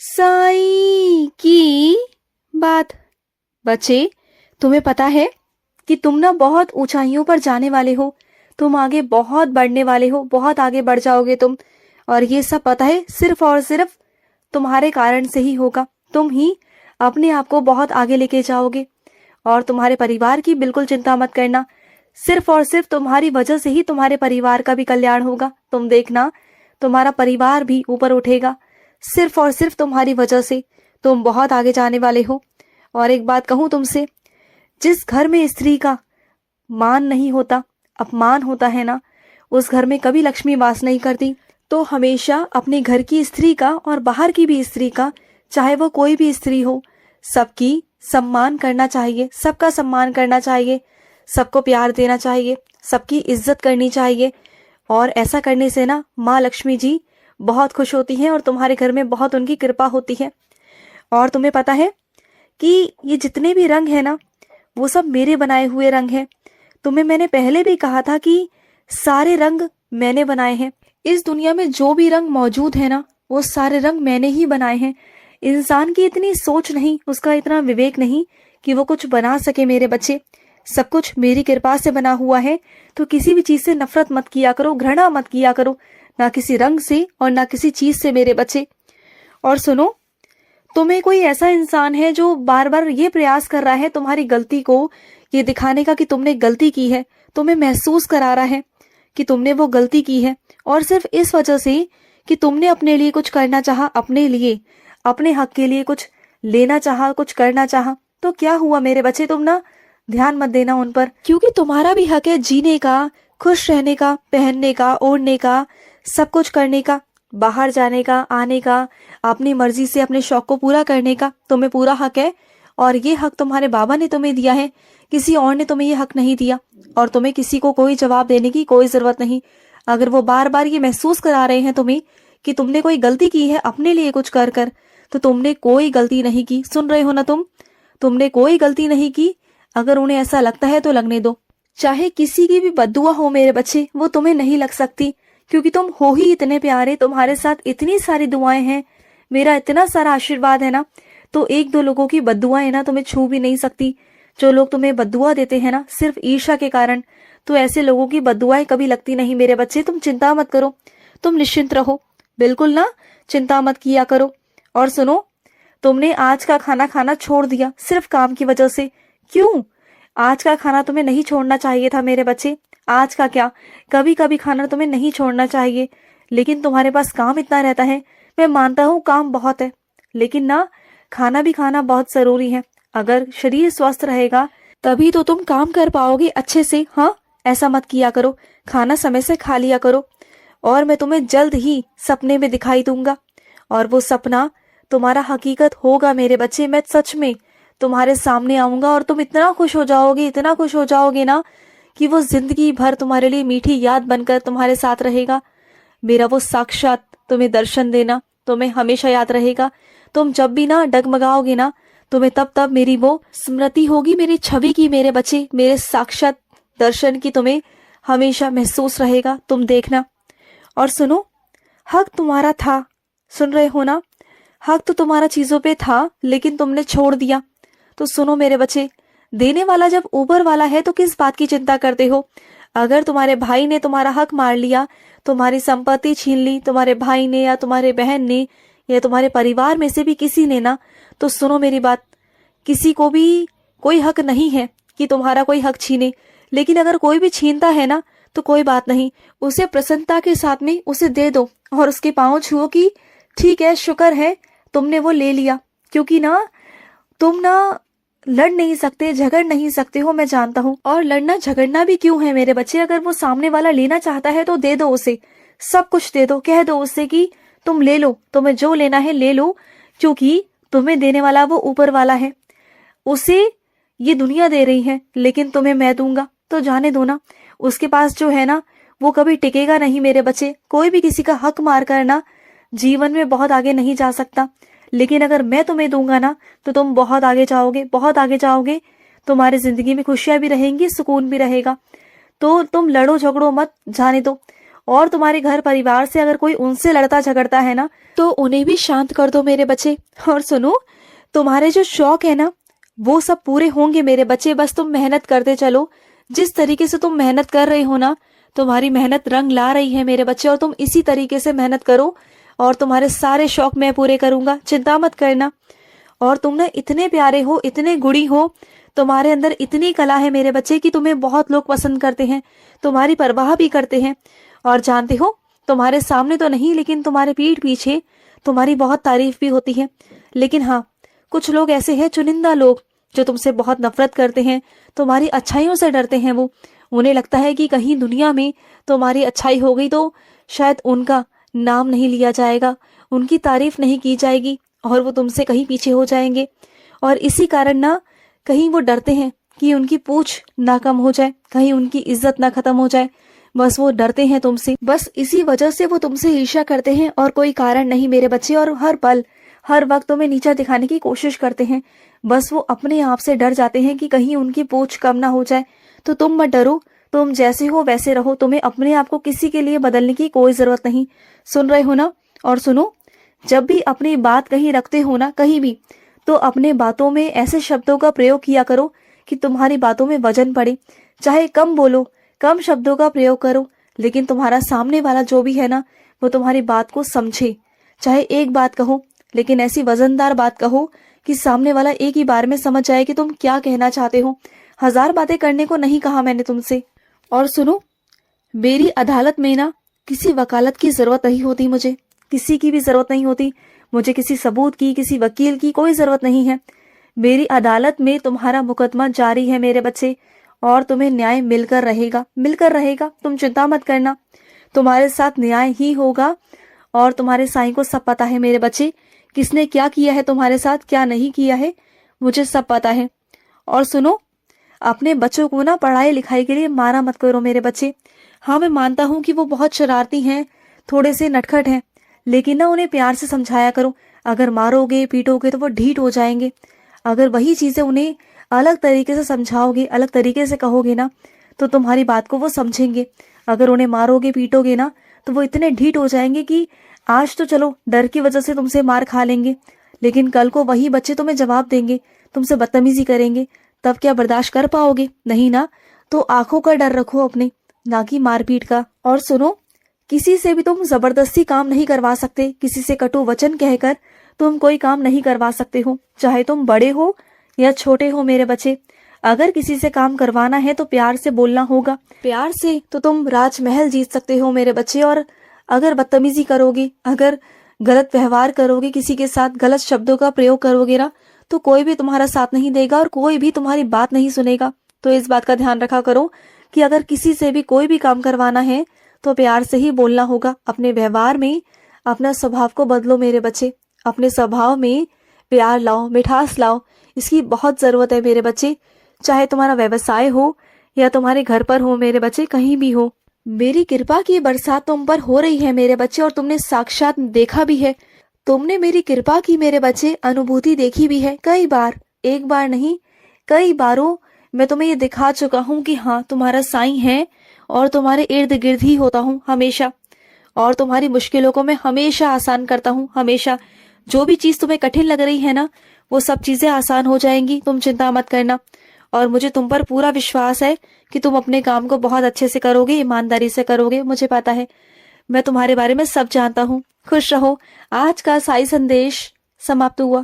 साई की बात। बच्चे, तुम्हें पता है कि तुम ना बहुत ऊंचाइयों पर जाने वाले हो। तुम आगे बहुत बढ़ने वाले हो, बहुत आगे बढ़ जाओगे तुम। और ये सब पता है सिर्फ और सिर्फ तुम्हारे कारण से ही होगा। तुम ही अपने आप को बहुत आगे लेके जाओगे। और तुम्हारे परिवार की बिल्कुल चिंता मत करना। सिर्फ और सिर्फ तुम्हारी वजह से ही तुम्हारे परिवार का भी कल्याण होगा। तुम देखना, तुम्हारा परिवार भी ऊपर उठेगा। सिर्फ और सिर्फ तुम्हारी वजह से तुम बहुत आगे जाने वाले हो। और एक बात कहूं तुमसे, जिस घर में स्त्री का मान नहीं होता, अपमान होता है ना, उस घर में कभी लक्ष्मी वास नहीं करती। तो हमेशा अपने घर की स्त्री का और बाहर की भी स्त्री का, चाहे वो कोई भी स्त्री हो, सबकी सम्मान करना चाहिए, सबका सम्मान करना चाहिए, सबको प्यार देना चाहिए, सबकी इज्जत करनी चाहिए। और ऐसा करने से ना माँ लक्ष्मी जी बहुत खुश होती हैं और तुम्हारे घर में बहुत उनकी कृपा होती है। और तुम्हें पता है कि ये जितने भी रंग है ना, वो सब मेरे बनाए हुए रंग हैं। तुम्हें मैंने पहले भी कहा था कि सारे रंग मैंने बनाए हैं। इस दुनिया में जो भी रंग मौजूद है ना, वो सारे रंग मैंने ही बनाए हैं। इंसान की इतनी सोच नहीं, उसका इतना विवेक नहीं कि वो कुछ बना सके मेरे बच्चे। सब कुछ मेरी कृपा से बना हुआ है। तो किसी भी चीज से नफरत मत किया करो, घृणा मत किया करो, ना किसी रंग से और ना किसी चीज से मेरे बच्चे। और सुनो, तुम्हें कोई ऐसा इंसान है जो बार बार ये प्रयास कर रहा है तुम्हारी गलती को ये दिखाने का कि तुमने गलती की है, तुम्हें महसूस करा रहा है कि तुमने वो गलती की है, और सिर्फ इस वजह से कि तुमने अपने लिए कुछ करना चाहा, अपने लिए, अपने हक के लिए कुछ लेना चाहा, कुछ करना चाहा। तो क्या हुआ मेरे बच्चे, तुम ना ध्यान मत देना उन पर, क्योंकि तुम्हारा भी हक है जीने का, खुश रहने का, पहनने का, ओढ़ने का, सब कुछ करने का, बाहर जाने का, आने का, अपनी मर्जी से अपने शौक को पूरा करने का तुम्हें पूरा हक है। और ये हक तुम्हारे बाबा ने तुम्हें दिया है, किसी और ने तुम्हें ये हक नहीं दिया। और तुम्हें किसी को कोई जवाब देने की कोई जरूरत नहीं। अगर वो बार बार ये महसूस करा रहे हैं तुम्हें कि तुमने कोई गलती की है अपने लिए कुछ कर कर, तो तुमने कोई गलती नहीं की। सुन रहे हो ना तुमने कोई गलती नहीं की। अगर उन्हें ऐसा लगता है तो लगने दो। चाहे किसी की भी बद्दुआ हो मेरे बच्चे, वो तुम्हें नहीं लग सकती, क्योंकि तुम हो ही इतने प्यारे, तुम्हारे साथ इतनी सारी दुआएं हैं, मेरा इतना सारा आशीर्वाद है ना। तो एक दो लोगों की बद्दुआएं ना तुम्हें छू भी नहीं सकती। जो लोग तुम्हें बद्दुआ देते हैं ना सिर्फ ईर्ष्या के कारण, तो ऐसे लोगों की बद्दुआएं कभी लगती नहीं मेरे बच्चे। तुम चिंता मत करो, तुम निश्चिंत रहो, बिल्कुल ना चिंता मत किया करो। और सुनो, तुमने आज का खाना खाना छोड़ दिया सिर्फ काम की वजह से। क्यों? आज का खाना तुम्हें नहीं छोड़ना चाहिए था मेरे बच्चे। आज का क्या, कभी कभी खाना तुम्हें नहीं छोड़ना चाहिए, लेकिन तुम्हारे पास काम इतना रहता है। मैं मानता हूँ काम बहुत है, लेकिन ना खाना भी खाना बहुत जरूरी है। अगर शरीर स्वस्थ रहेगा तभी तो तुम काम कर पाओगे अच्छे से। हाँ, ऐसा मत किया करो, खाना समय से खा लिया करो। और मैं तुम्हें जल्द ही सपने में दिखाई दूंगा, और वो सपना तुम्हारा हकीकत होगा मेरे बच्चे। मैं सच में तुम्हारे सामने आऊंगा और तुम इतना खुश हो जाओगे, इतना खुश हो जाओगे ना कि वो जिंदगी भर तुम्हारे लिए मीठी याद बनकर तुम्हारे साथ रहेगा। मेरा वो साक्षात तुम्हें दर्शन देना तुम्हें हमेशा याद रहेगा। तुम जब भी ना डगमगाओगे ना, तुम्हें तब तब मेरी वो स्मृति होगी, मेरी छवि की मेरे बच्चे, मेरे साक्षात दर्शन की तुम्हें हमेशा महसूस रहेगा। तुम देखना। और सुनो, हक तुम्हारा था, सुन रहे हो ना, हक तो तुम्हारा चीजों पे था, लेकिन तुमने छोड़ दिया। तो सुनो मेरे बच्चे, देने वाला जब ऊपर वाला है तो किस बात की चिंता करते हो। अगर तुम्हारे भाई ने तुम्हारा हक मार लिया, तुम्हारी संपत्ति छीन ली तुम्हारे भाई ने या तुम्हारे बहन ने या तुम्हारे परिवार में से भी किसी ने ना, तो सुनो मेरी बात, किसी को भी कोई हक नहीं है कि तुम्हारा कोई हक छीने। लेकिन अगर कोई भी छीनता है ना, तो कोई बात नहीं, उसे प्रसन्नता के साथ में उसे दे दो और उसके पांव छुओ कि ठीक है, शुक्र है तुमने वो ले लिया। क्योंकि ना तुम ना लड़ नहीं सकते, झगड़ नहीं सकते हो, मैं जानता हूँ। और लड़ना झगड़ना भी क्यों है मेरे बच्चे, अगर वो सामने वाला लेना चाहता है तो दे दो उसे, सब कुछ दे दो। कह दो उससे कि तुम ले लो, तुम्हें जो लेना है ले लो, क्योंकि तुम्हें देने वाला वो ऊपर वाला है। उसे ये दुनिया दे रही है, लेकिन तुम्हें मैं दूंगा। तो जाने दो ना, उसके पास जो है ना वो कभी टिकेगा नहीं मेरे बच्चे। कोई भी किसी का हक मार कर ना जीवन में बहुत आगे नहीं जा सकता, लेकिन अगर मैं तुम्हें दूंगा ना तो तुम बहुत आगे जाओगे, बहुत आगे जाओगे। तुम्हारी जिंदगी में खुशियां भी रहेंगी, सुकून भी रहेगा। तो तुम लड़ो झगड़ो मत, जाने दो। और तुम्हारे घर परिवार से अगर कोई उनसे लड़ता झगड़ता है ना, तो उन्हें भी शांत कर दो मेरे बच्चे। और सुनो, तुम्हारे जो शौक है ना, वो सब पूरे होंगे मेरे बच्चे। बस तुम मेहनत करते चलो। जिस तरीके से तुम मेहनत कर रहे हो ना, तुम्हारी मेहनत रंग ला रही है मेरे बच्चे, और तुम इसी तरीके से मेहनत करो और तुम्हारे सारे शौक मैं पूरे करूंगा, चिंता मत करना। और तुम ना इतने प्यारे हो, इतने गुणी हो, तुम्हारे अंदर इतनी कला है मेरे बच्चे कि तुम्हें बहुत लोग पसंद करते हैं, तुम्हारी परवाह भी करते हैं। और जानते हो, तुम्हारे सामने तो नहीं, लेकिन तुम्हारे पीठ पीछे तुम्हारी बहुत तारीफ भी होती है। लेकिन हाँ, कुछ लोग ऐसे हैं, चुनिंदा लोग, जो तुमसे बहुत नफरत करते हैं, तुम्हारी अच्छाइयों से डरते हैं। वो उन्हें लगता है कि कहीं दुनिया में तुम्हारी अच्छाई हो गई तो शायद उनका नाम नहीं लिया जाएगा, उनकी तारीफ नहीं की जाएगी, और वो तुमसे कहीं पीछे हो जाएंगे। और इसी कारण ना कहीं वो डरते हैं कि उनकी पूछ ना कम हो जाए, कहीं उनकी इज्जत ना खत्म हो जाए। बस वो डरते हैं तुमसे, बस इसी वजह से वो तुमसे ईर्ष्या करते हैं, और कोई कारण नहीं मेरे बच्चे। और हर पल हर वक्त तुम्हें नीचा दिखाने की कोशिश करते हैं। बस वो अपने आप से डर जाते हैं कि कहीं उनकी पूछ कम ना हो जाए। तो तुम मत डरो, तुम जैसे हो वैसे रहो। तुम्हें अपने आप को किसी के लिए बदलने की कोई जरूरत नहीं। सुन रहे हो ना? और सुनो, जब भी अपनी बात कहीं रखते हो ना, कहीं भी, तो अपने बातों में ऐसे शब्दों का प्रयोग किया करो कि तुम्हारी बातों में वजन पड़े। चाहे कम बोलो, कम शब्दों का प्रयोग करो, लेकिन तुम्हारा सामने वाला जो भी है ना, वो तुम्हारी बात को समझे। चाहे एक बात कहो, लेकिन ऐसी वजनदार बात कहो कि सामने वाला एक ही बार में समझ जाए कि तुम क्या कहना चाहते हो। 1000 बातें करने को नहीं कहा मैंने तुमसे। और सुनो, मेरी अदालत में ना किसी वकालत की जरूरत नहीं होती, मुझे किसी की भी जरूरत नहीं होती। मुझे किसी सबूत की, किसी वकील की कोई जरूरत नहीं है। मेरी अदालत में तुम्हारा मुकदमा जारी है मेरे बच्चे, और तुम्हें न्याय मिलकर रहेगा, मिलकर रहेगा। तुम चिंता मत करना, तुम्हारे साथ न्याय ही होगा। और तुम्हारे साईं को सब पता है मेरे बच्चे, किसने क्या किया है तुम्हारे साथ, क्या नहीं किया है, मुझे सब पता है। और सुनो, अपने बच्चों को ना पढ़ाई लिखाई के लिए मारा मत करो मेरे बच्चे। हाँ, मैं मानता हूँ कि वो बहुत शरारती हैं, थोड़े से नटखट हैं, लेकिन ना उन्हें प्यार से समझाया करो। अगर मारोगे पीटोगे तो वो ढीठ हो जाएंगे। अगर वही चीजें उन्हें अलग तरीके से समझाओगे, अलग तरीके से कहोगे ना, तो तुम्हारी बात को वो समझेंगे। अगर उन्हें मारोगे पीटोगे ना, तो वो इतने ढीठ हो जाएंगे कि आज तो चलो डर की वजह से तुमसे मार खा लेंगे, लेकिन कल को वही बच्चे तुम्हें जवाब देंगे, तुमसे बदतमीजी करेंगे, तब क्या बर्दाश्त कर पाओगे? नहीं ना। तो आंखों का डर रखो अपने, ना कि मारपीट का। और सुनो, किसी से भी तुम जबरदस्ती काम नहीं करवा सकते, किसी से कटु वचन कहकर तुम कोई काम नहीं करवा सकते हो, चाहे तुम बड़े हो या छोटे हो मेरे बच्चे। अगर किसी से काम करवाना है तो प्यार से बोलना होगा। प्यार से तो तुम राजमहल जीत सकते हो मेरे बच्चे। और अगर बदतमीजी करोगे, अगर गलत व्यवहार करोगे, किसी के साथ गलत शब्दों का प्रयोग करोगे ना, तो कोई भी तुम्हारा साथ नहीं देगा और कोई भी तुम्हारी बात नहीं सुनेगा। तो इस बात का ध्यान रखा करो कि अगर किसी से भी कोई भी काम करवाना है तो प्यार से ही बोलना होगा। अपने व्यवहार में अपना स्वभाव को बदलो मेरे बच्चे, अपने स्वभाव में प्यार लाओ, मिठास लाओ। इसकी बहुत जरूरत है मेरे बच्चे, चाहे तुम्हारा व्यवसाय हो या तुम्हारे घर पर हो मेरे बच्चे, कहीं भी हो। मेरी कृपा की बरसात तुम पर हो रही है मेरे बच्चे, और तुमने साक्षात देखा भी है। तुमने मेरी कृपा की मेरे बच्चे, अनुभूति देखी भी है कई बार, एक बार नहीं कई बारों मैं तुम्हें ये दिखा चुका हूँ कि हाँ, तुम्हारा साईं है और तुम्हारे इर्द गिर्द ही होता हूँ हमेशा। और तुम्हारी मुश्किलों को मैं हमेशा आसान करता हूँ, हमेशा। जो भी चीज तुम्हें कठिन लग रही है ना, वो सब चीजें आसान हो जाएंगी, तुम चिंता मत करना। और मुझे तुम पर पूरा विश्वास है कि तुम अपने काम को बहुत अच्छे से करोगे, ईमानदारी से करोगे, मुझे पता है। मैं तुम्हारे बारे में सब जानता हूँ। खुश रहो। आज का साई संदेश समाप्त हुआ।